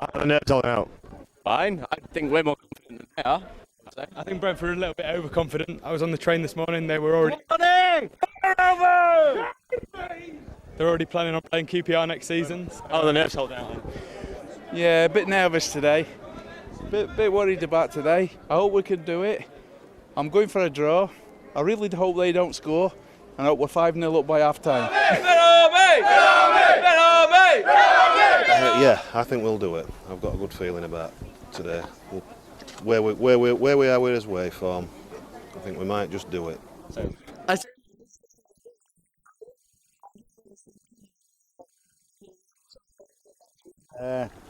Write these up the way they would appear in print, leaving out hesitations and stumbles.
How are the nerves holding out? Fine. I think we're more confident than they are. I think Brentford are a little bit overconfident. I was on the train this morning. They were already. They're already planning on playing QPR next season. How are the nerves holding out? Yeah, a bit nervous today. Bit worried about today. I hope we can do it. I'm going for a draw. I really hope they don't score. And I hope we're 5-0 up by half time. Yeah, I think we'll do it. I've got a good feeling about today. Where we are with his way form, I think we might just do it. It's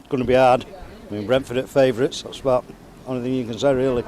going to be hard. I mean, Brentford are favourites. That's about the only thing you can say, really.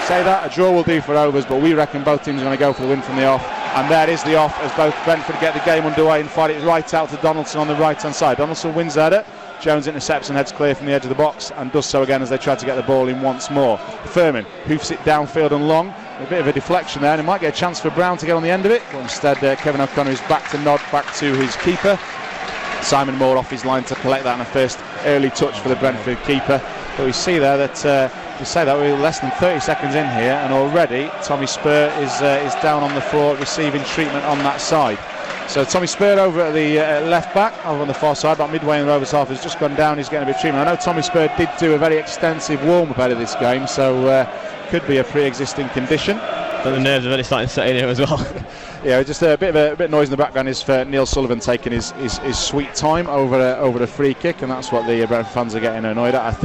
Say that, a draw will do for Rovers, but we reckon both teams are going to go for the win from the off. And there is the off as both Brentford get the game underway and fight it right out to Donaldson on the right hand side. Donaldson wins the header, Jones intercepts and heads clear from the edge of the box and does so again as they try to get the ball in once more. Furman hoofs it downfield and long, a bit of a deflection there, and it might get a chance for Brown to get on the end of it, but instead Kevin O'Connor is back to nod back to his keeper. Simon Moore off his line to collect that, and a first early touch for the Brentford keeper. But we see there that we're less than 30 seconds in here, and already Tommy Spur is down on the floor receiving treatment on that side. So Tommy Spur over at the left back, over on the far side, about midway in the Rovers half, has just gone down. He's getting a bit of treatment. I know Tommy Spur did do a very extensive warm-up ahead of this game, so could be a pre-existing condition. But the nerves are really starting to set in here as well. Yeah, just a bit of noise in the background is for Neil Sullivan taking his sweet time over a free kick, and that's what the Brentford fans are getting annoyed at.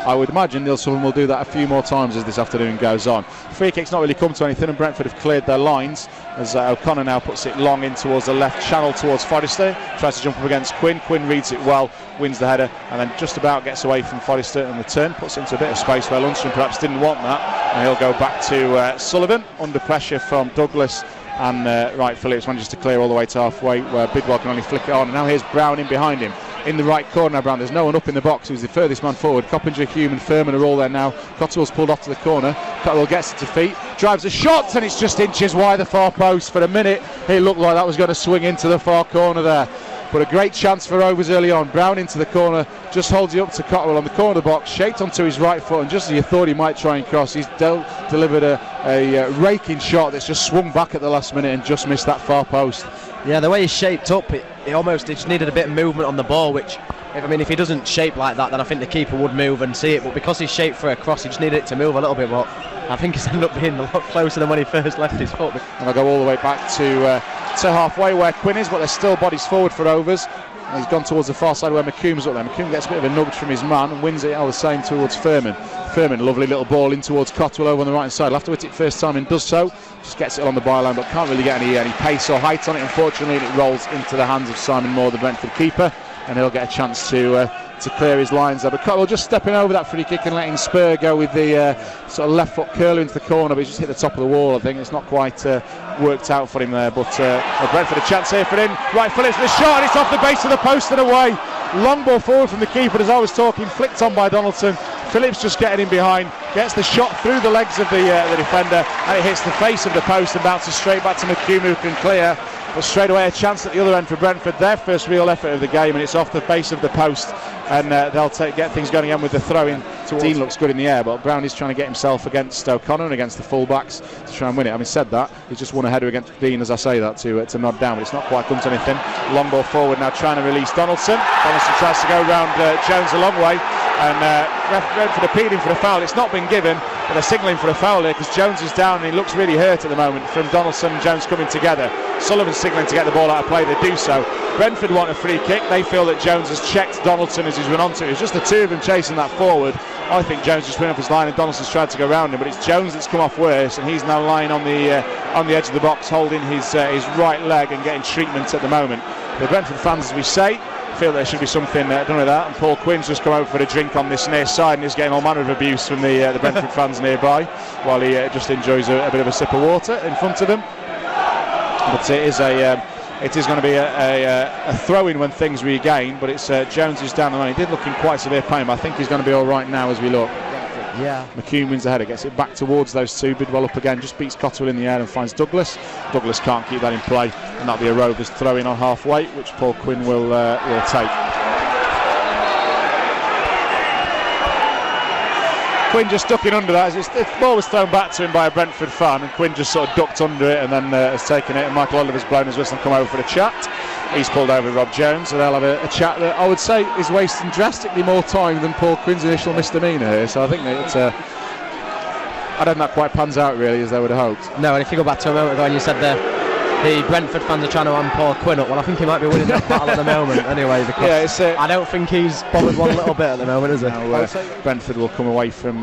I would imagine Neil Sullivan will do that a few more times as this afternoon goes on. Free kick's not really come to anything, and Brentford have cleared their lines as O'Connor now puts it long in towards the left channel towards Forrester, tries to jump up against Quinn. Quinn reads it well, wins the header, and then just about gets away from Forrester in return, puts it into a bit of space where Lundstrom perhaps didn't want that, and he'll go back to Sullivan under pressure from Douglas. And Wright Phillips manages to clear all the way to halfway where Bidwell can only flick it on. And now here's Brown in behind him in the right corner. Now Brown, there's no one up in the box. Who's the furthest man forward? Coppinger, Hume and Furman are all there now. Cotterill's pulled off to the corner. Cotterill gets it to feet, drives a shot, and it's just inches wide the far post. For a minute it looked like that was going to swing into the far corner there. But a great chance for Rovers early on. Brown into the corner, just holds it up to Cotterill on the corner of the box, shaped onto his right foot, and just as you thought he might try and cross, he's delivered a raking shot that's just swung back at the last minute and just missed that far post. Yeah, the way he's shaped up, it just needed a bit of movement on the ball, which, if he doesn't shape like that, then I think the keeper would move and see it, but because he's shaped for a cross, he just needed it to move a little bit, but I think he's ended up being a lot closer than when he first left his foot. And I'll go all the way back to halfway where Quinn is, but there's still bodies forward for Rovers. And he's gone towards the far side where McComb's up there. McComb gets a bit of a nudge from his man and wins it all the same towards Furman. Furman, lovely little ball in towards Cotterill over on the right side. He'll have to hit it first time and does so. Just gets it on the byline, but can't really get any pace or height on it, unfortunately, and it rolls into the hands of Simon Moore, the Brentford keeper, and he'll get a chance to clear his lines there. But Cotterill just stepping over that free kick and letting Spur go with the sort of left foot curler into the corner, but he's just hit the top of the wall. I think it's not quite worked out for him there, but Brentford a chance here for him. Right, Phillips with a shot, and it's off the base of the post and away. Long ball forward from the keeper, as I was talking, flicked on by Donaldson. Phillips just getting in behind, gets the shot through the legs of the defender, and it hits the face of the post and bounces straight back to McComb, who can clear. but straight away a chance at the other end for Brentford, their first real effort of the game, and it's off the base of the post, and they'll get things going again with the throw-in. Dean looks good in the air, but Brown is trying to get himself against O'Connor and against the full-backs to try and win it. Having said that, he's just won a header against Dean, as I say that, to nod down, but it's not quite come to anything. Long ball forward now, trying to release Donaldson. Donaldson tries to go round Jones a long way, and Brentford appealing for a foul. It's not been given, but they're signalling for a foul here because Jones is down and he looks really hurt at the moment from Donaldson and Jones coming together. Sullivan's signalling to get the ball out of play, they do so. Brentford want a free kick. They feel that Jones has checked Donaldson as he's run onto it. It's just the two of them chasing that forward. I think Jones just went off his line and Donaldson's tried to go around him, but it's Jones that's come off worse, and he's now lying on the edge of the box holding his right leg and getting treatment at the moment. The Brentford fans, as we say, feel there should be something done with that, and Paul Quinn's just come over for a drink on this near side and he's getting all manner of abuse from the Brentford fans nearby while he just enjoys a bit of a sip of water in front of them. But it is going to be a throw-in when things regain, but it's Jones who's down the line. He did look in quite severe pain, but I think he's going to be all right now as we look. Yeah. McCune wins the header, gets it back towards those two. Bidwell up again, just beats Cotterill in the air and finds Douglas. Douglas can't keep that in play, and that'll be a Rovers throw-in on halfway, which Paul Quinn will take. Quinn just ducking under that. The ball was thrown back to him by a Brentford fan, and Quinn just sort of ducked under it and then has taken it, and Michael Oliver's blown his whistle and come over for a chat. He's pulled over Rob Jones, so they'll have a chat that I would say is wasting drastically more time than Paul Quinn's initial misdemeanour here, so I think that it's I don't think that quite pans out really as they would have hoped. No, and if you go back to a moment ago and you said the Brentford fans are trying to hand Paul Quinn up, well I think he might be winning that battle at the moment anyway, because I don't think he's bothered one little bit at the moment, is he? Now, Brentford will come away from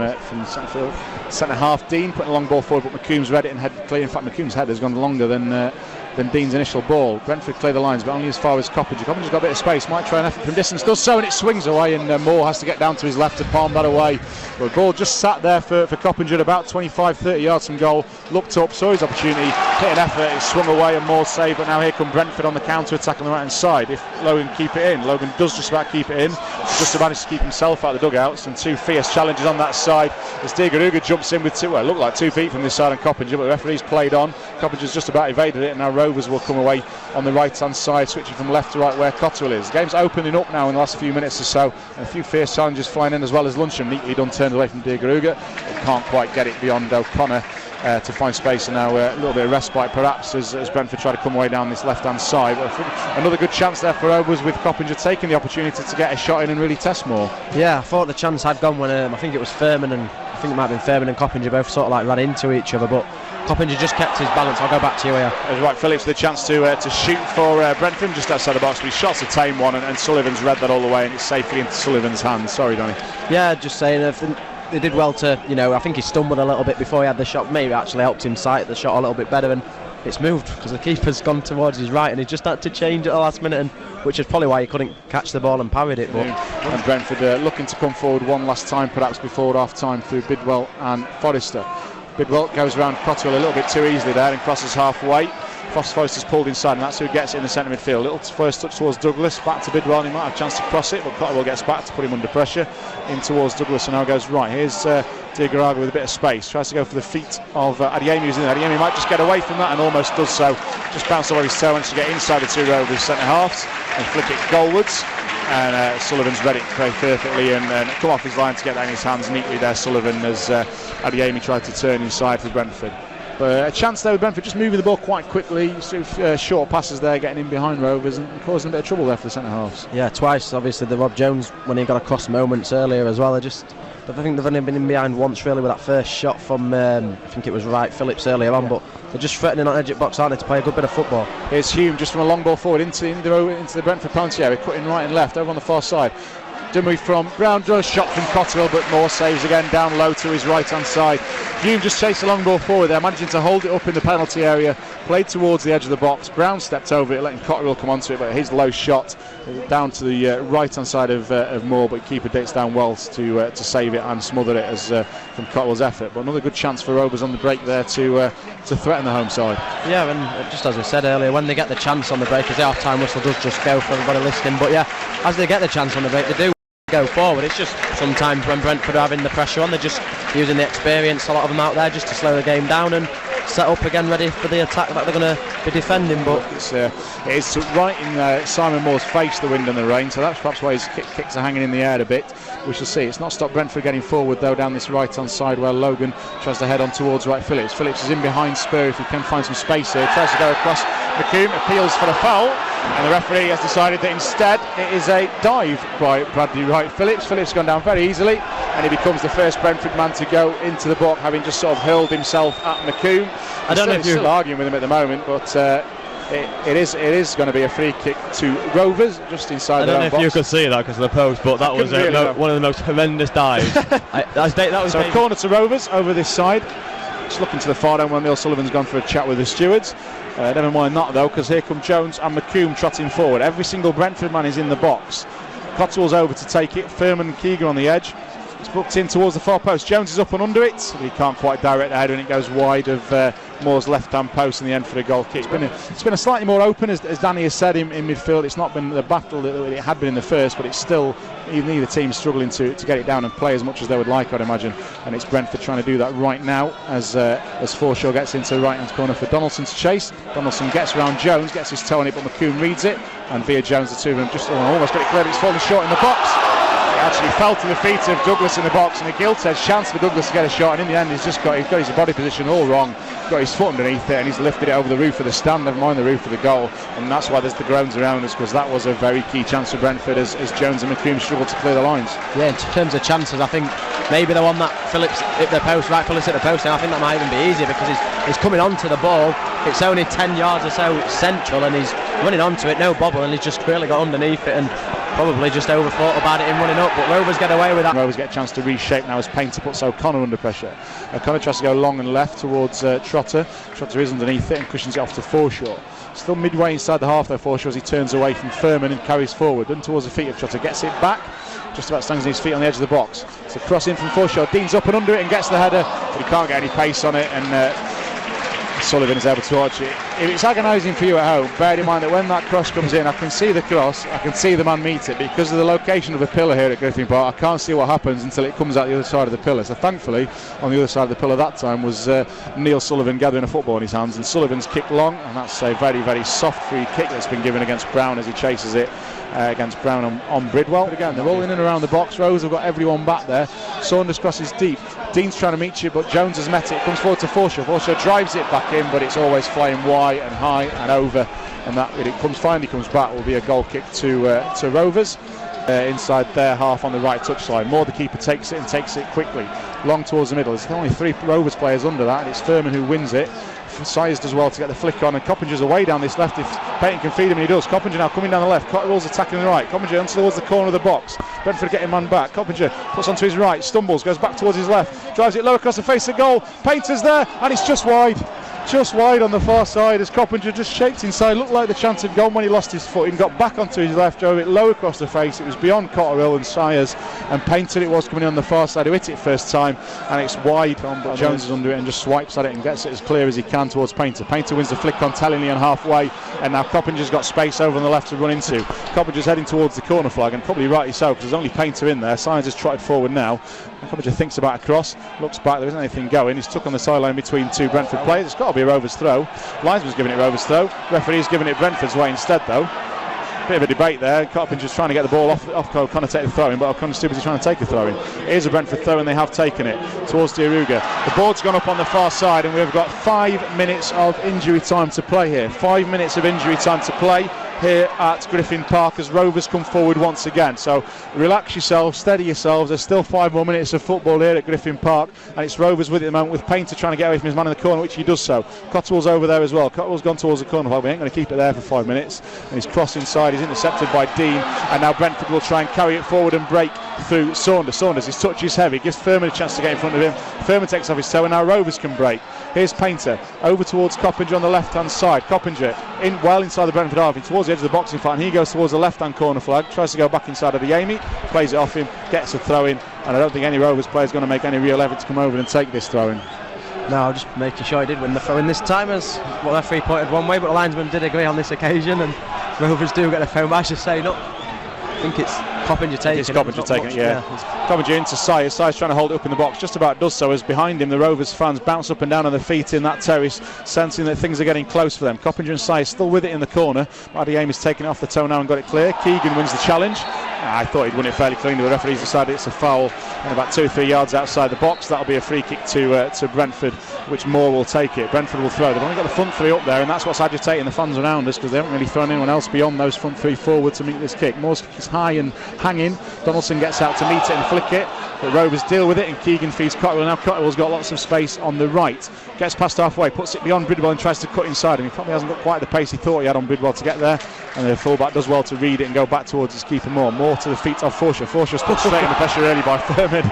centre half. Dean putting a long ball forward, but McComb's read it and headed clear. In fact, McComb's head has gone longer than Dean's initial ball. Brentford clear the lines, but only as far as Coppinger. Coppinger's got a bit of space, might try an effort from distance, does so, and it swings away, and Moore has to get down to his left to palm that away. But the ball just sat there for Coppinger about 25-30 yards from goal. Looked up, saw his opportunity, hit an effort, it swung away, and Moore saved. But now here come Brentford on the counter-attack on the right-hand side. If Logan keep it in, Logan does just about keep it in, just managed to keep himself out of the dugouts, and two fierce challenges on that side as Digaruga jumps in with looked like 2 feet from this side on Coppinger, but the referee's played on. Coppinger's just about evaded it, and now Rovers will come away on the right hand side, switching from left to right where Cotterill is. The game's opening up now in the last few minutes or so, and a few fierce challenges flying in, as well as Luncheon neatly done, turned away from Digaruga. It can't quite get it beyond O'Connor to find space, and now a little bit of respite perhaps as Brentford try to come away down this left hand side. But another good chance there for Rovers, with Coppinger taking the opportunity to get a shot in and really test more. Yeah, I thought the chance had gone when I think it was Furman and I think it might have been Furman and Coppinger both sort of like ran into each other, but Coppinger just kept his balance. I'll go back to you here. Right, Phillips the chance to shoot for Brentford just outside the box, but he shot's a tame one, and Sullivan's read that all the way, and it's safely into Sullivan's hands. Sorry, Donny. Yeah, just saying, they did well to, I think he stumbled a little bit before he had the shot. Maybe actually helped him sight the shot a little bit better, and it's moved because the keeper's gone towards his right, and he just had to change at the last minute, and which is probably why he couldn't catch the ball and parried it. But and Brentford looking to come forward one last time, perhaps before half time, through Bidwell and Forrester. Bidwell goes around Cotterill a little bit too easily there and crosses halfway. Forrester's pulled inside, and that's who gets it in the centre midfield. Little first touch towards Douglas, back to Bidwell, and he might have a chance to cross it, but Cotterill gets back to put him under pressure in towards Douglas, and now goes right. Here's Diagaraga with a bit of space, tries to go for the feet of Adeyemi, who's in there. Adeyemi might just get away from that and almost does so. Just bounced off his toe, and to get inside the two Rovers centre halves and flick it goalwards. And Sullivan's read it very perfectly and come off his line to get that in his hands neatly there, Sullivan, as Adeyemi tried to turn inside for Brentford. But a chance there with Brentford, just moving the ball quite quickly, sort of short passes there, getting in behind Rovers and causing a bit of trouble there for the centre halves. Yeah, twice, obviously, the Rob Jones, when he got across moments earlier as well, I think they've only been in behind once really with that first shot from, I think it was Wright Phillips earlier on, but they're just threatening on edge of box, aren't they, to play a good bit of football. Here's Hume just from a long ball forward into the Brentford penalty area, cutting right and left over on the far side. Dimmery from Brown, draws shot from Cotterill, but Moore saves again down low to his right hand side. Hume just chased a long ball forward there, managing to hold it up in the penalty area, played towards the edge of the box. Brown stepped over it, letting Cotterill come onto it, but his low shot down to the right hand side of Moore, but keeper dates down well to save it and smother it as from Cotterill's effort. But another good chance for Rovers on the break there to threaten the home side. Yeah, and just as we said earlier, when they get the chance on the break, as the half time whistle does just go for everybody listening, but yeah, as they get the chance on the break, they do go forward. It's just sometimes when Brentford are having the pressure on, they're just using the experience, a lot of them out there, just to slow the game down, and set up again, ready for the attack that they're going to be defending. But it is right in Simon Moore's face, the wind and the rain, so that's perhaps why his kicks are hanging in the air a bit. We shall see. It's not stopped Brentford getting forward though down this right hand side where Logan tries to head on towards Wright Phillips. Phillips is in behind Spur if he can find some space here, tries to go across. McComb appeals for a foul, and the referee has decided that instead it is a dive by Bradley Wright Phillips. Phillips has gone down very easily, and he becomes the first Brentford man to go into the box, having just sort of hurled himself at McComb. I don't know if you're still arguing with him at the moment, but it is going to be a free kick to Rovers just inside their own box. I don't know if you could see that because of the post, but that was one of the most horrendous dives. So a corner to Rovers over this side. Just looking to the far end when Neil Sullivan's gone for a chat with the stewards. Never mind that though, because here come Jones and McComb trotting forward. Every single Brentford man is in the box. Cotswell's over to take it. Furman and Keegan on the edge. It's booked in towards the far post. Jones is up and under it. He can't quite direct the head when it goes wide of Moore's left-hand post in the end for the goal kick. It's been a slightly more open, as Danny has said, in midfield. It's not been the battle that it had been in the first, but it's still, neither team struggling to get it down and play as much as they would like, I'd imagine. And it's Brentford trying to do that right now as Forshaw gets into the right-hand corner for Donaldson to chase. Donaldson gets around Jones, gets his toe on it, but McComb reads it. And via Jones, the two of them just almost got it clear, but it's falling short in the box. Actually fell to the feet of Douglas in the box, and a gilt-edged chance for Douglas to get a shot, and in the end he's got his body position all wrong, got his foot underneath it, and he's lifted it over the roof of the stand, never mind the roof of the goal, and that's why there's the groans around us, because that was a very key chance for Brentford as Jones and McComb struggled to clear the lines. Yeah, in terms of chances, I think maybe the one that Phillips hit the post, Wright Phillips hit the post, and I think that might even be easier because he's coming onto the ball. It's only 10 yards or so central, and he's running onto it, no bobble, and he's just really got underneath it and probably just overthought about it in running up, but Rovers get away with that. Rovers get a chance to reshape now as Painter puts O'Connor under pressure. O'Connor tries to go long and left towards Trotter. Trotter is underneath it and cushions it off to Forshaw. Still midway inside the half though, Forshaw, as he turns away from Furman and carries forward. Then towards the feet of Trotter, gets it back. Just about stands on his feet on the edge of the box. It's a cross in from Forshaw. Dean's up and under it and gets the header, but he can't get any pace on it, and Sullivan is able to watch it. If it's agonising for you at home, bear in mind that when that cross comes in, I can see the cross, I can see the man meet it. Because of the location of the pillar here at Griffin Park, I can't see what happens until it comes out the other side of the pillar. So thankfully, on the other side of the pillar that time was Neil Sullivan gathering a football in his hands, and Sullivan's kicked long, and that's a very, very soft free kick that's been given against Brown as he chases it against Brown on Bridwell. But again, they're all in and around the box. Rose have got everyone back there. Saunders crosses deep. Dean's trying to meet you, but Jones has met it. Comes forward to Forshaw. Forshaw drives it back in, but it's always flying wide and high and over. And that, when it finally comes back, will be a goal kick to Rovers. Inside their half on the right touchline. Moore, the keeper, takes it and takes it quickly. Long towards the middle. There's only 3 Rovers players under that, and it's Furman who wins it. Sized as well to get the flick on, and Coppinger's away down this left if Payton can feed him, and he does. Coppinger now coming down the left, Cotterill's attacking the right, Coppinger on towards the corner of the box, Brentford getting man back, Coppinger puts onto his right, stumbles, goes back towards his left, drives it low across the face of goal, Painter's there, and it's just wide on the far side as Coppinger just shaped inside. Looked like the chance had gone when he lost his foot. He got back onto his left, drove it low across the face. It was beyond Cotterill and Sayers, and Painter it was coming in on the far side who hit it first time, and it's wide on, but Jones is under it and just swipes at it and gets it as clear as he can towards Painter. Painter wins the flick on tellingly on halfway, and now Coppinger's got space over on the left to run into. Coppinger's heading towards the corner flag, and probably rightly so because there's only Painter in there. Sayers has trotted forward now. Coppinger thinks about a cross, looks back, there isn't anything going. He's tucked on the sideline between 2 Brentford players. It's got to be a Rovers throw. Linesman's giving it Rovers throw. Referee's giving it Brentford's way instead though. Bit of a debate there. Coppinger's trying to get the ball off O'Connor, take the throw in, but O'Connor's too busy trying to take a throw in. It is a Brentford throw, and they have taken it towards Diaruga. The board's gone up on the far side, and we've got 5 minutes of injury time to play here. 5 minutes of injury time to play here at Griffin Park as Rovers come forward once again. So relax yourselves, steady yourselves. There's still 5 more minutes of football here at Griffin Park, and it's Rovers with it at the moment, with Painter trying to get away from his man in the corner, which he does so. Cotterill's over there as well. Cotterill's gone towards the corner flag. We ain't going to keep it there for 5 minutes. And he's crossed inside. He's intercepted by Dean, and now Brentford will try and carry it forward and break through Saunders. Saunders, his touch is heavy, gives Furman a chance to get in front of him. Furman takes off his toe, and now Rovers can break. Here's Painter over towards Coppinger on the left hand side. Coppinger in well inside the Brentford half, towards the edge of the box in fact, and he goes towards the left hand corner flag, tries to go back inside of the Amy, plays it off him, gets a throw in, and I don't think any Rovers player is going to make any real effort to come over and take this throw in. No, just making sure he did win the throw in this time, as well, referee pointed one way, but the linesman did agree on this occasion, and Rovers do get a throw. But I should say, I think it's Coppinger taking it. Coppinger taking it, yeah. Coppinger into Size. Size trying to hold it up in the box. Just about does so as behind him the Rovers fans bounce up and down on their feet in that terrace, sensing that things are getting close for them. Coppinger and Size still with it in the corner. Paddy Ames taking it off the toe now and got it clear. Keegan wins the challenge. I thought he'd won it fairly cleanly. The referee's decided it's a foul and about 2 or 3 yards outside the box. That'll be a free kick to Brentford, which Moore will take it. Brentford will throw. They've only got the front three up there, and that's what's agitating the fans around us because they haven't really thrown anyone else beyond those front three forward to meet this kick. Moore's kick is high and hanging. Donaldson gets out to meet it and flick it. The Rovers deal with it, and Keegan feeds Cotterill. Now Cotterill's got lots of space on the right. Gets past halfway, puts it beyond Bridwell and tries to cut inside him. He probably hasn't got quite the pace he thought he had on Bridwell to get there. And the fullback does well to read it and go back towards his keeper Moore. Moore to the feet of Forshaw. Forshaw put straight in the pressure early by Furman.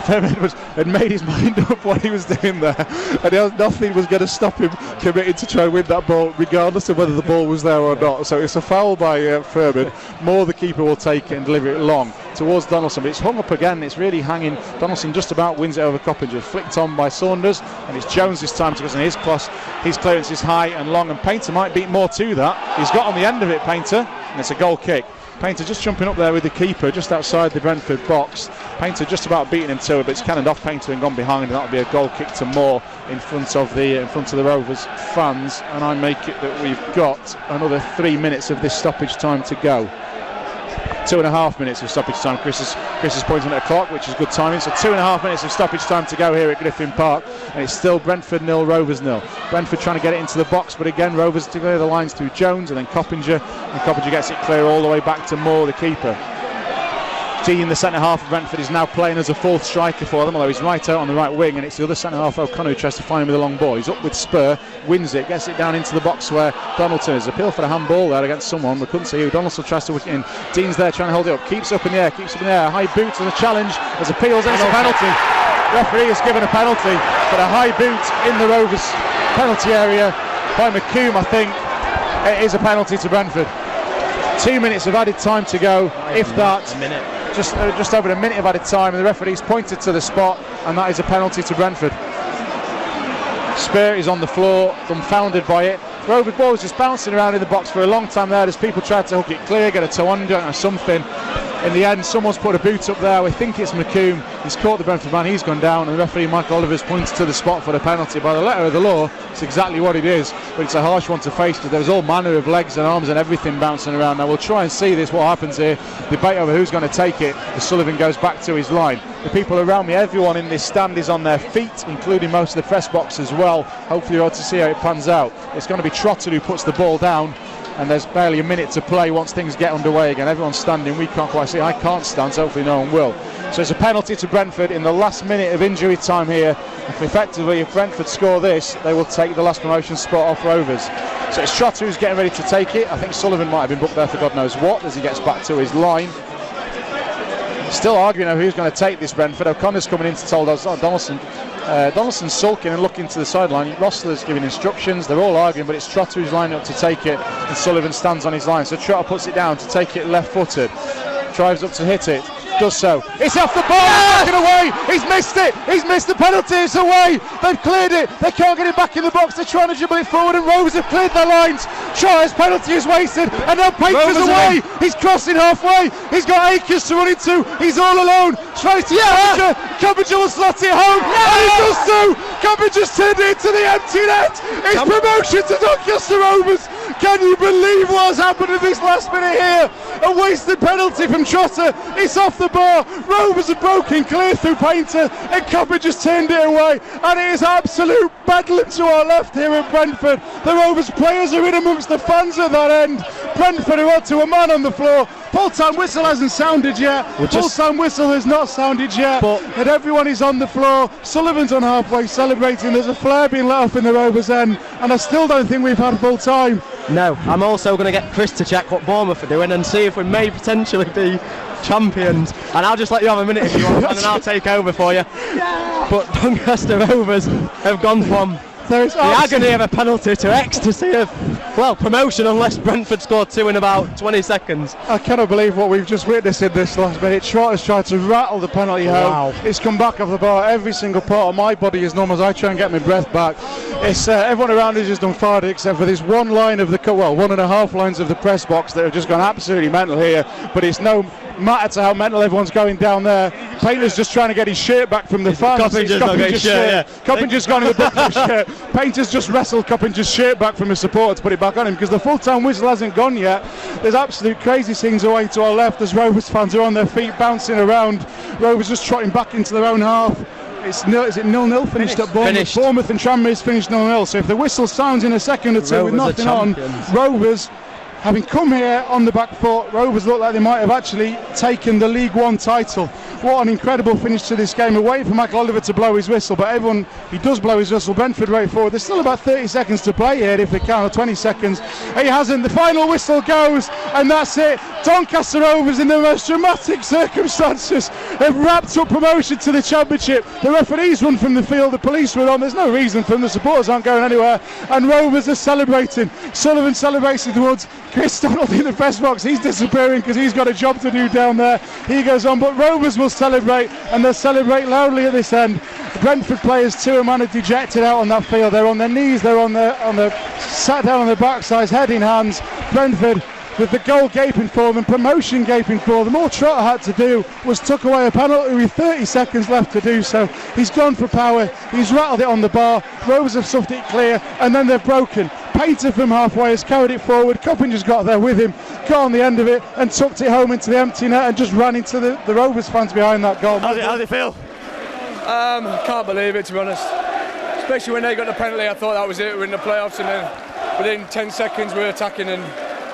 Furman had made his mind up what he was doing there. And nothing was going to stop him committing to try and win that ball, regardless of whether the ball was there or not. So it's a foul by Furman. Moore, the keeper, will take it and deliver it long towards Donaldson, but it's hung up again. It's really hanging. Donaldson just about wins it over Coppinger, flicked on by Saunders, and it's Jones this time because in his cross his clearance is high and long, and Painter might beat Moore to that. He's got on the end of it, Painter, and it's a goal kick. Painter just jumping up there with the keeper just outside the Brentford box. Painter just about beating him to it, but it's cannoned off Painter and gone behind, and that'll be a goal kick to Moore in front of the Rovers fans. And I make it that we've got another 3 minutes of this stoppage time to go. 2.5 minutes of stoppage time. Chris is pointing at a clock, which is good timing. So 2.5 minutes of stoppage time to go here at Griffin Park, and it's still Brentford 0, Rovers 0. Brentford trying to get it into the box, but again Rovers to clear the lines through Jones and then Coppinger, and Coppinger gets it clear all the way back to Moore, the keeper. Dean, the centre half of Brentford, is now playing as a fourth striker for them, although he's right out on the right wing, and it's the other centre half, O'Connor, who tries to find him with a long ball. He's up with Spur, wins it, gets it down into the box where Donaldson is. Appeal for a handball there against someone, we couldn't see who. Donaldson tries to wick it in. Dean's there trying to hold it up, keeps up in the air, high boot and a challenge as appeals, and it's a penalty. Referee has given a penalty, but a high boot in the Rovers penalty area by McComb, I think. It is a penalty to Brentford. 2 minutes of added time to go, if that. A minute. Just over a minute of added time, and the referee's pointed to the spot, and that is a penalty to Brentford. Spear is on the floor, dumbfounded by it. Rovers ball was just bouncing around in the box for a long time there as people tried to hook it clear, get a toe under or something. In the end, someone's put a boot up there. We think it's McComb. He's caught the Brentford man. He's gone down, and the referee Michael Oliver's pointed to the spot for the penalty. By the letter of the law, it's exactly what it is, but it's a harsh one to face because there's all manner of legs and arms and everything bouncing around. Now we'll try and see this, what happens here. Debate over who's going to take it as Sullivan goes back to his line. The people around me, everyone in this stand is on their feet, including most of the press box as well. Hopefully you're able to see how it pans out. It's going to be Trotter who puts the ball down, and there's barely a minute to play once things get underway again. Everyone's standing, we can't quite see. I can't stand, so hopefully no one will. So it's a penalty to Brentford in the last minute of injury time here. Effectively, if Brentford score this, they will take the last promotion spot off Rovers. So it's Trotter who's getting ready to take it. I think Sullivan might have been booked there for God knows what as he gets back to his line. Still arguing over who's going to take this Brentford. O'Connor's coming in to tell us, Donaldson. Donaldson's sulking and looking to the sideline. Rossler's giving instructions. They're all arguing, but it's Trotter who's lining up to take it, and Sullivan stands on his line. So Trotter puts it down to take it left-footed. Drives up to hit it. Does so. It's off the ball. It's taken away. He's missed it. He's missed the penalty. It's away. They've cleared it. They can't get it back in the box. They're trying to dribble it forward, and Rovers have cleared their lines. Troyer's penalty is wasted, and now Painter's away. He's crossing halfway. He's got Akers to run into. He's all alone. Tries to Coppinger. Coppinger will slot it home, and he does so. Coppinger turned it into the empty net. It's promotion to Doncaster Rovers. Can you believe what's happened in this last minute here? A wasted penalty from Trotter. It's off the bar. Rovers have broken clear through Painter, and Copper just turned it away. And it is absolute bedlam to our left here at Brentford. The Rovers players are in amongst the fans at that end. Brentford are up to a man on the floor. Full-time whistle hasn't sounded yet. Full-time whistle has not sounded yet. And everyone is on the floor. Sullivan's on halfway celebrating. There's a flare being let off in the Rovers end, and I still don't think we've had full time. No, I'm also going to get Chris to check what Bournemouth are doing and see if we may potentially be champions. And I'll just let you have a minute if you want, and then I'll take over for you. Yeah. But Doncaster Rovers have gone from the agony of a penalty to ecstasy of, well, promotion unless Brentford scored 2 in about 20 seconds. I cannot believe what we've just witnessed in this last minute. Trotter's tried to rattle the penalty home. It's come back off the bar. Every single part of my body is numb as I try and get my breath back. It's everyone around us is done fired except for this one line of the 1.5 lines of the press box that have just gone absolutely mental here. But it's no matter to how mental everyone's going down there. Painter's just trying to get his shirt back from the fans. Coppinger's gone in the book for his shirt. Painter's just wrestled Coppinger's shirt back from his support to put it back on him, because the full-time whistle hasn't gone yet. There's absolute crazy scenes away to our left as Rovers fans are on their feet bouncing around. Rovers just trotting back into their own half. Is it 0-0 finished at Bournemouth? Bournemouth and Tranmere's finished 0-0. So if the whistle sounds in a second or two with nothing on, Rovers, having come here on the back foot, Rovers look like they might have actually taken the League One title. What an incredible finish to this game. We're waiting for Michael Oliver to blow his whistle, but everyone, he does blow his whistle. Brentford right forward. There's still about 30 seconds to play here if they can, or 20 seconds. He hasn't. The final whistle goes, and that's it. Doncaster Rovers, in the most dramatic circumstances, have wrapped up promotion to the Championship. The referees run from the field, the police were on. There's no reason for them. The supporters aren't going anywhere, and Rovers are celebrating. Sullivan celebrates with the Woods. Chris Donald in the press box, he's disappearing because he's got a job to do down there. He goes on, but Rovers will celebrate, and they'll celebrate loudly at this end. The Brentford players, too, are dejected out on that field. They're on their knees, they're on the sat down on their backsides, head in hands. Brentford, with the goal gaping for them, promotion gaping for them. All Trotter had to do was tuck away a penalty with 30 seconds left to do so. He's gone for power, he's rattled it on the bar. Rovers have stuffed it clear, and then they've broken. Painter from halfway has carried it forward. Coppinger's got there with him, got on the end of it and tucked it home into the empty net and just ran into the Rovers fans behind that goal. How's it feel? Can't believe it, to be honest. Especially when they got the penalty, I thought that was it. We're in the playoffs, and then within 10 seconds we were attacking, and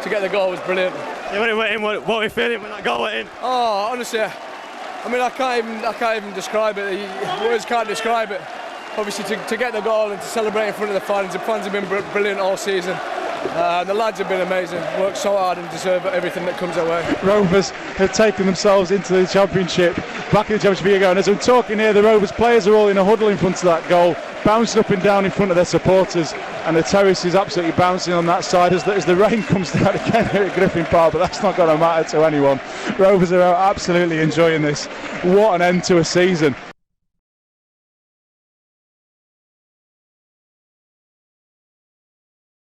to get the goal was brilliant. Yeah, when it went in, what were you feeling when that goal went in? Oh, honestly, I mean, I can't even describe it. Words can't describe it. Obviously, to get the goal and to celebrate in front of the fans have been brilliant all season. The lads have been amazing, worked so hard and deserve everything that comes their way. Rovers have taken themselves into the Championship, back in the Championship again. As I'm talking here, the Rovers players are all in a huddle in front of that goal, bouncing up and down in front of their supporters, and the terrace is absolutely bouncing on that side as the rain comes down again here at Griffin Park, but that's not going to matter to anyone. Rovers are absolutely enjoying this. What an end to a season.